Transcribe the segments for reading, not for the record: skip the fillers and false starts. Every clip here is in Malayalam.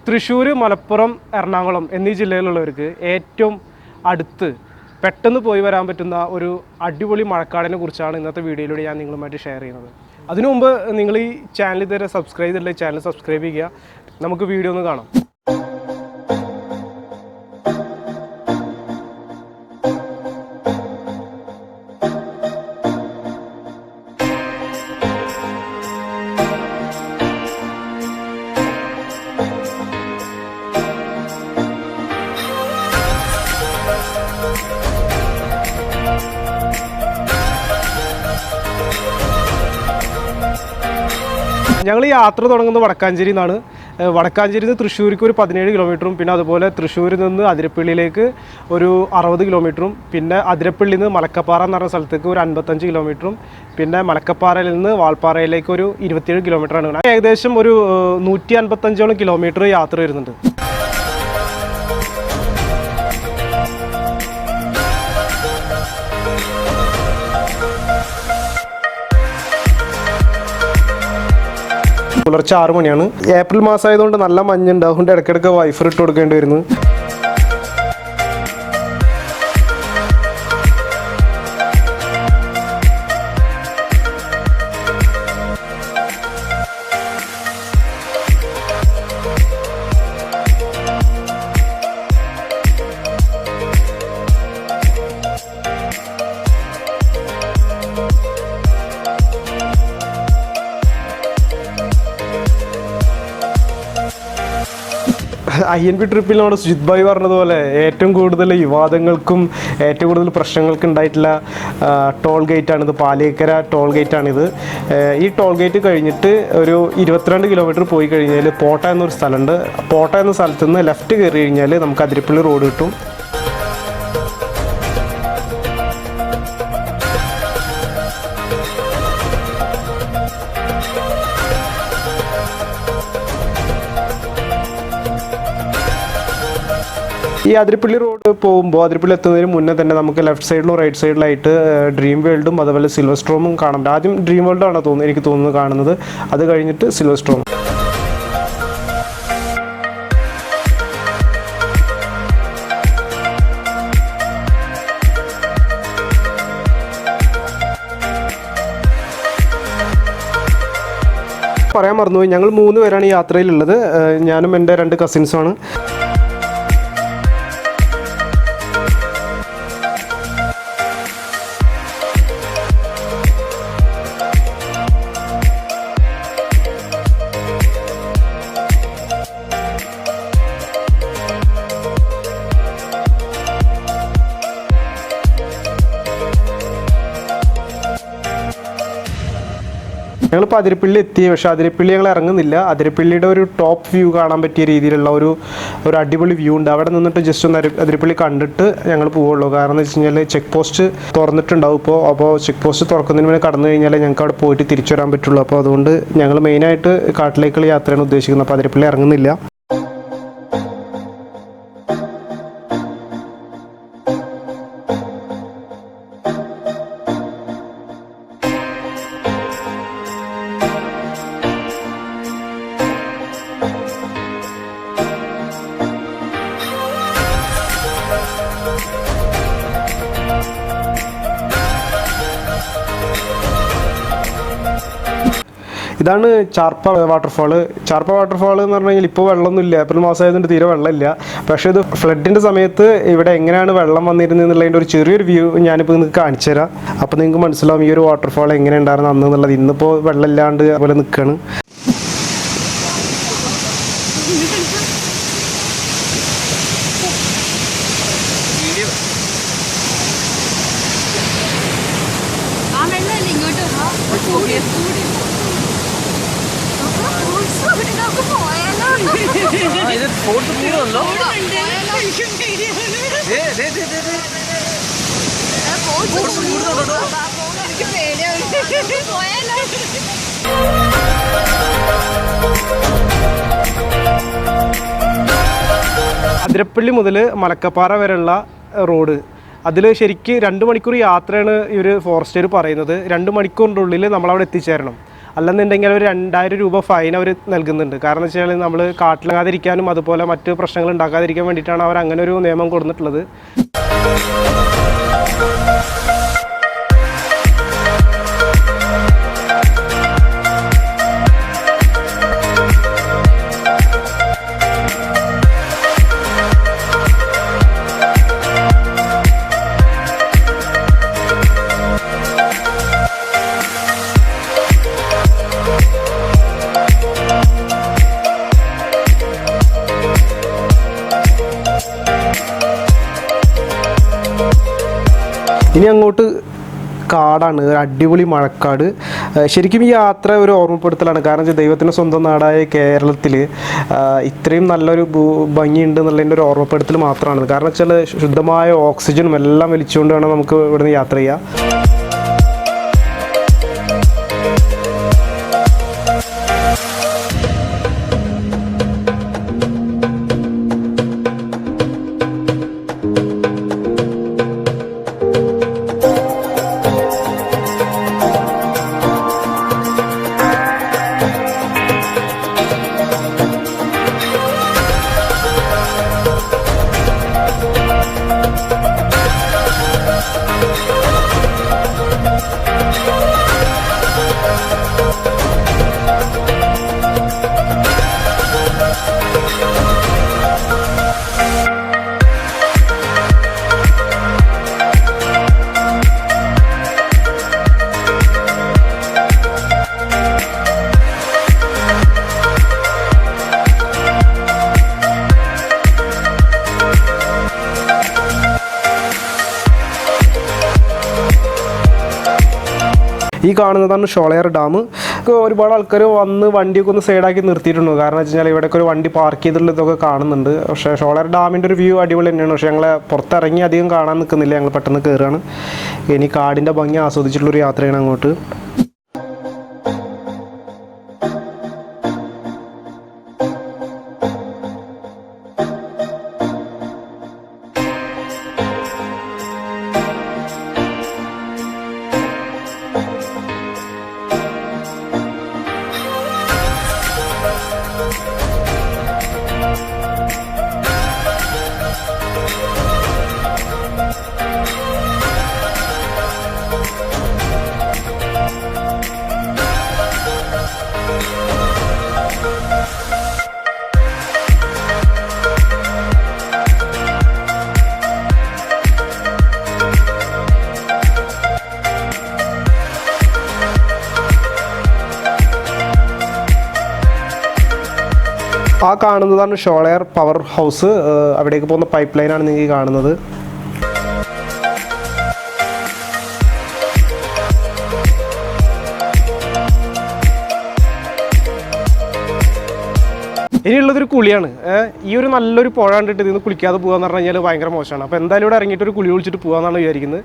തൃശ്ശൂർ, മലപ്പുറം, എറണാകുളം എന്നീ ജില്ലകളിലുള്ളവർക്ക് ഏറ്റവും അടുത്ത് പെട്ടെന്ന് പോയി വരാൻ പറ്റുന്ന ഒരു അടിപൊളി മഴക്കാടിനെ കുറിച്ചാണ് ഇന്നത്തെ വീഡിയോയിലൂടെ ഞാൻ നിങ്ങളുമായിട്ട് ഷെയർ ചെയ്യുന്നത്. അതിനു മുമ്പ് നിങ്ങൾ ഈ ചാനൽ ഇതുവരെ സബ്സ്ക്രൈബ് ചെയ്തിട്ടുള്ള ചാനൽ സബ്സ്ക്രൈബ് ചെയ്യുക. നമുക്ക് വീഡിയോ ഒന്ന് കാണാം. ഞങ്ങൾ ഈ യാത്ര തുടങ്ങുന്നത് വടക്കാഞ്ചേരിയിൽ നിന്നാണ്. വടക്കാഞ്ചേരിയിൽ നിന്ന് തൃശ്ശൂർക്ക് ഒരു 17 കിലോമീറ്ററും, പിന്നെ അതുപോലെ തൃശ്ശൂരിൽ നിന്ന് അതിരപ്പള്ളിയിലേക്ക് ഒരു 60 കിലോമീറ്ററും, പിന്നെ അതിരപ്പള്ളിയിൽ നിന്ന് മലക്കപ്പാറ എന്ന് പറഞ്ഞ സ്ഥലത്തേക്ക് ഒരു 55 കിലോമീറ്ററും, പിന്നെ മലക്കപ്പാറയിൽ നിന്ന് വാൾപ്പാറയിലേക്ക് ഒരു 27 കിലോമീറ്ററാണ്. ഏകദേശം ഒരു 155ഓളം കിലോമീറ്റർ യാത്ര വരുന്നുണ്ട്. പുലർച്ചെ 6 മണിയാണ്. ഏപ്രിൽ മാസമായതുകൊണ്ട് നല്ല മഞ്ഞുണ്ട്. അതുകൊണ്ട് ഇടയ്ക്കിടയ്ക്ക് വൈഫർ ഇട്ട് കൊടുക്കേണ്ടി വരുന്നു. INP ട്രിപ്പിൽ നമ്മുടെ സുജിത് ഭായ് പറഞ്ഞതുപോലെ ഏറ്റവും കൂടുതൽ വിവാദങ്ങൾക്കും ഏറ്റവും കൂടുതൽ പ്രശ്നങ്ങൾക്ക് ഉണ്ടായിട്ടുള്ള ടോൾ ഗേറ്റാണിത്. പാലിയേക്കര ടോൾ ഗേറ്റാണിത്. ഈ ടോൾ ഗേറ്റ് കഴിഞ്ഞിട്ട് ഒരു 22 കിലോമീറ്റർ പോയി കഴിഞ്ഞാൽ പോട്ട എന്നൊരു സ്ഥലമുണ്ട്. പോട്ട എന്ന സ്ഥലത്ത് നിന്ന് ലെഫ്റ്റ് കയറി കഴിഞ്ഞാൽ നമുക്ക് അതിരപ്പള്ളി റോഡ് കിട്ടും. ഈ അതിരപ്പള്ളി റോഡ് പോകുമ്പോൾ അതിരപ്പള്ളി എത്തുന്നതിന് മുന്നേ തന്നെ നമുക്ക് ലെഫ്റ്റ് സൈഡിലും റൈറ്റ് സൈഡിലായിട്ട് ഡ്രീം വേൾഡും അതുപോലെ സിൽവർ സ്ട്രോമും കാണാം. ആദ്യം ഡ്രീം വേൾഡാണ് എനിക്ക് തോന്നുന്നത് കാണുന്നത്. അത് കഴിഞ്ഞിട്ട് സിൽവർ സ്ട്രോം. പറയാൻ മറന്നുപോയി, ഞങ്ങൾ 3 പേരാണ് ഈ യാത്രയിലുള്ളത്. ഞാനും എൻ്റെ 2 കസിൻസുമാണ്. ഞങ്ങളിപ്പോൾ അതിരപ്പള്ളി എത്തി. പക്ഷേ അതിരപ്പള്ളി ഞങ്ങൾ ഇറങ്ങുന്നില്ല. അതിരപ്പള്ളിയുടെ ഒരു ടോപ്പ് വ്യൂ കാണാൻ പറ്റിയ രീതിയിലുള്ള ഒരു അടിപൊളി വ്യൂ ഉണ്ട്. അവിടെ നിന്നിട്ട് ജസ്റ്റ് ഒന്ന് അതിരപ്പള്ളി കണ്ടിട്ട് ഞങ്ങൾ പോവുള്ളൂ. കാരണം എന്ന് വെച്ച് കഴിഞ്ഞാൽ ചെക്ക് പോസ്റ്റ് തുറന്നിട്ടുണ്ടാവും അപ്പോൾ ചെക്ക് പോസ്റ്റ് തുറക്കുന്നതിന് മുന്നേ കടന്നു കഴിഞ്ഞാൽ ഞങ്ങൾക്ക് അവിടെ പോയിട്ട് തിരിച്ചു വരാൻ പറ്റുള്ളൂ. അപ്പോൾ അതുകൊണ്ട് ഞങ്ങൾ മെയിനായിട്ട് കാട്ടിലേക്കുള്ള യാത്രയാണ് ഉദ്ദേശിക്കുന്നത്. അപ്പോൾ അതിരപ്പള്ളി ഇറങ്ങുന്നില്ല. ഇതാണ് ചാർപ്പ വാട്ടർഫാള്. ചാർപ്പ വാട്ടർഫാൾ എന്ന് പറഞ്ഞു കഴിഞ്ഞാൽ ഇപ്പോൾ വെള്ളമൊന്നുമില്ല. ഏപ്രിൽ മാസമായതുകൊണ്ട് തീരെ വെള്ളമില്ല. പക്ഷേ ഇത് ഫ്ലഡിൻ്റെ സമയത്ത് ഇവിടെ എങ്ങനെയാണ് വെള്ളം വന്നിരുന്നതെന്നുള്ളതിൻ്റെ ഒരു ചെറിയൊരു വ്യൂ ഞാനിപ്പോൾ നിങ്ങൾക്ക് കാണിച്ചു തരാം. അപ്പോൾ നിങ്ങൾക്ക് മനസ്സിലാവും ഈ ഒരു വാട്ടർഫാൾ എങ്ങനെ ഉണ്ടായിരുന്നു അന്ന് എന്നുള്ളത്. ഇന്നിപ്പോൾ വെള്ളമില്ലാണ്ട് അതുപോലെ നിൽക്കുകയാണ്. അതിരപ്പള്ളി മുതൽ മലക്കപ്പാറ വരെയുള്ള റോഡ്, അതിൽ ശരിക്ക് 2 മണിക്കൂർ യാത്രയാണ് ഇവർ ഫോറസ്റ്റുകാർ പറയുന്നത്. 2 മണിക്കൂറിൻ്റെ ഉള്ളിൽ നമ്മളവിടെ എത്തിച്ചേരണം. അല്ലെന്നുണ്ടെങ്കിൽ ഒരു 2000 രൂപ ഫൈൻ അവർ നൽകുന്നുണ്ട്. കാരണം വെച്ച് കഴിഞ്ഞാൽ നമ്മൾ കാട്ടിലങ്ങാതിരിക്കാനും അതുപോലെ മറ്റ് പ്രശ്നങ്ങൾ ഉണ്ടാക്കാതിരിക്കാൻ വേണ്ടിയിട്ടാണ് അവർ അങ്ങനെ ഒരു നിയമം കൊടുത്തിട്ടുള്ളത്. ഇനി അങ്ങോട്ട് കാടാണ്, ഒരു അടിപൊളി മഴക്കാട്. ശരിക്കും ഈ യാത്ര ഒരു ഓർമ്മപ്പെടുത്തലാണ്. കാരണം വെച്ചാൽ ദൈവത്തിൻ്റെ സ്വന്തം നാടായ കേരളത്തിൽ ഇത്രയും നല്ലൊരു ഭംഗിയുണ്ട് എന്നുള്ളതിൻ്റെ ഒരു ഓർമ്മപ്പെടുത്തൽ മാത്രമാണ്. കാരണം വെച്ചാൽ ശുദ്ധമായ ഓക്സിജനും എല്ലാം വലിച്ചുകൊണ്ട് വേണം നമുക്ക് ഇവിടുന്ന് യാത്ര ചെയ്യാം. ഈ കാണുന്നതാണ് ഷോളയാർ ഡാം. ഒരുപാട് ആൾക്കാർ വന്ന് വണ്ടിയൊക്കെ ഒന്ന് സൈഡാക്കി നിർത്തിയിട്ടുണ്ട്. കാരണം വെച്ച് കഴിഞ്ഞാൽ ഇവിടെയൊക്കെ ഒരു വണ്ടി പാർക്ക് ചെയ്തിട്ടുള്ള ഇതൊക്കെ കാണുന്നുണ്ട്. പക്ഷേ ഷോളയാർ ഡാമിൻ്റെ ഒരു വ്യൂ അടിപൊളി തന്നെയാണ്. പക്ഷേ ഞങ്ങൾ പുറത്തിറങ്ങി അധികം കാണാൻ നിൽക്കുന്നില്ല, ഞങ്ങൾ പെട്ടെന്ന് കയറുകയാണ്. ഇനി കാടിൻ്റെ ഭംഗി ആസ്വദിച്ചിട്ടുള്ളൊരു യാത്രയാണ് അങ്ങോട്ട്. ആ കാണുന്നതാണ് ഷോളയാർ പവർ ഹൗസ്. അവിടേക്ക് പോകുന്ന പൈപ്പ് ലൈനാണ് നിങ്ങൾ കാണുന്നത്. ഇനിയുള്ളതൊരു കുളിയാണ്. ഈ ഒരു നല്ലൊരു പുഴ കണ്ടിട്ട് ഇതിന് കുളിക്കാതെ പോകാന്ന് പറഞ്ഞു കഴിഞ്ഞാൽ ഭയങ്കര മോശമാണ്. അപ്പോൾ എന്തായാലും ഇവിടെ ഇറങ്ങിയിട്ട് ഒരു കുളി കുളിച്ചിട്ട് പോകാമെന്നാണ് വിചാരിക്കുന്നത്.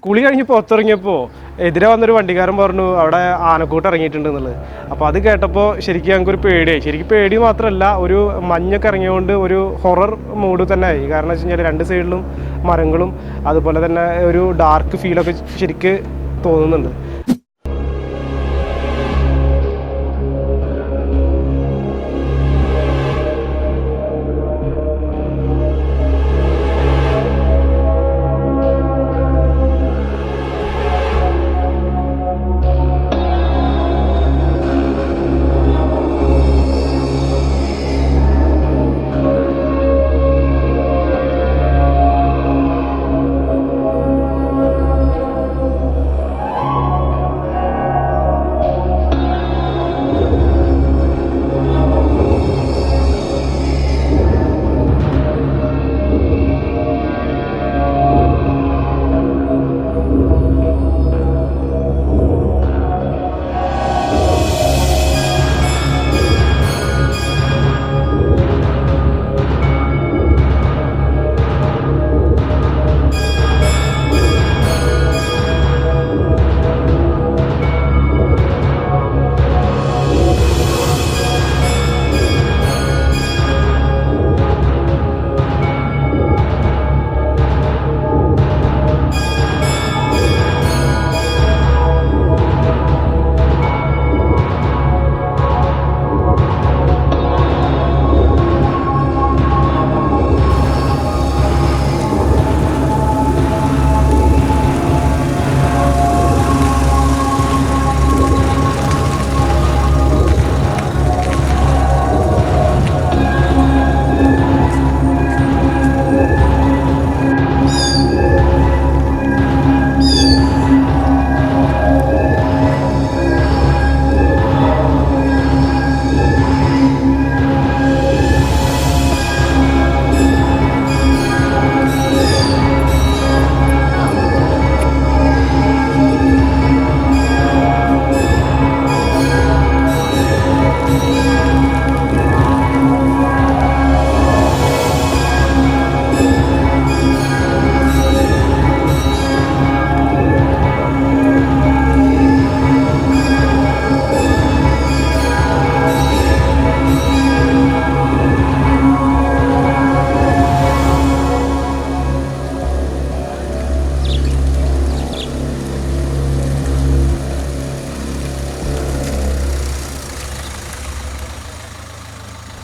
കുളി കഴിഞ്ഞ് പുറത്തിറങ്ങിയപ്പോൾ എതിരെ വന്നൊരു വണ്ടിക്കാരൻ പറഞ്ഞു അവിടെ ആനക്കൂട്ട് ഇറങ്ങിയിട്ടുണ്ട് എന്നുള്ളത്. അപ്പോൾ അത് കേട്ടപ്പോൾ ശരിക്കും ഞങ്ങൾക്കൊരു പേടിയായി. ശരിക്കും പേടി മാത്രമല്ല, ഒരു മഞ്ഞൊക്കെ ഇറങ്ങിയതുകൊണ്ട് ഒരു ഹൊറർ മൂഡ് തന്നെ ആയി. കാരണം വെച്ച് കഴിഞ്ഞാൽ രണ്ട് സൈഡിലും മരങ്ങളും അതുപോലെ തന്നെ ഒരു ഡാർക്ക് ഫീലൊക്കെ ശരിക്ക് തോന്നുന്നുണ്ട്.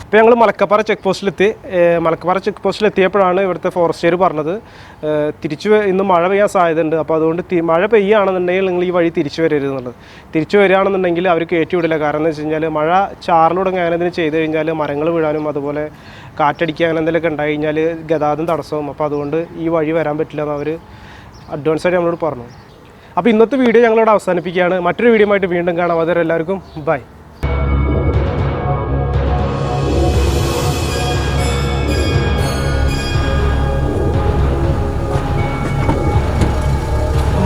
ഇപ്പോൾ ഞങ്ങൾ മലക്കപ്പാറ ചെക്ക് പോസ്റ്റിലെത്തി. മലക്കപ്പാറ ചെക്ക് പോസ്റ്റിലെത്തിയപ്പോഴാണ് ഇവിടുത്തെ ഫോറസ്റ്റുകാർ പറഞ്ഞത് ഇന്ന് മഴ പെയ്യാൻ സാധ്യതയുണ്ട്, അപ്പോൾ അതുകൊണ്ട് മഴ പെയ്യുകയാണെന്നുണ്ടെങ്കിൽ നിങ്ങൾ ഈ വഴി തിരിച്ചു വരരുത് എന്നുള്ളത്. തിരിച്ചു വരികയാണെന്നുണ്ടെങ്കിൽ അവർ കയറ്റിവിടില്ല. കാരണം എന്ന് വെച്ച് കഴിഞ്ഞാൽ മഴ ചാറിലൂടെ അങ്ങനെ എന്തെങ്കിലും ചെയ്ത് കഴിഞ്ഞാൽ മരങ്ങൾ വീഴാനും അതുപോലെ കാറ്റടിക്കുക അങ്ങനെ എന്തെങ്കിലുമൊക്കെ ഉണ്ടായി കഴിഞ്ഞാൽ ഗതാഗതം തടസ്സവും. അപ്പോൾ അതുകൊണ്ട് ഈ വഴി വരാൻ പറ്റില്ല എന്ന് അവർ അഡ്വാൻസായിട്ട് നമ്മളോട് പറഞ്ഞു. അപ്പോൾ ഇന്നത്തെ വീഡിയോ ഞങ്ങളിവിടെ അവസാനിപ്പിക്കുകയാണ്. മറ്റൊരു വീഡിയോ ആയിട്ട് വീണ്ടും കാണാം. അതുവരെ എല്ലാവർക്കും ബൈ.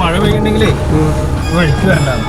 മഴ പെയ്യുണ്ടെങ്കിലേ വഴിക്ക് വരണ്ട.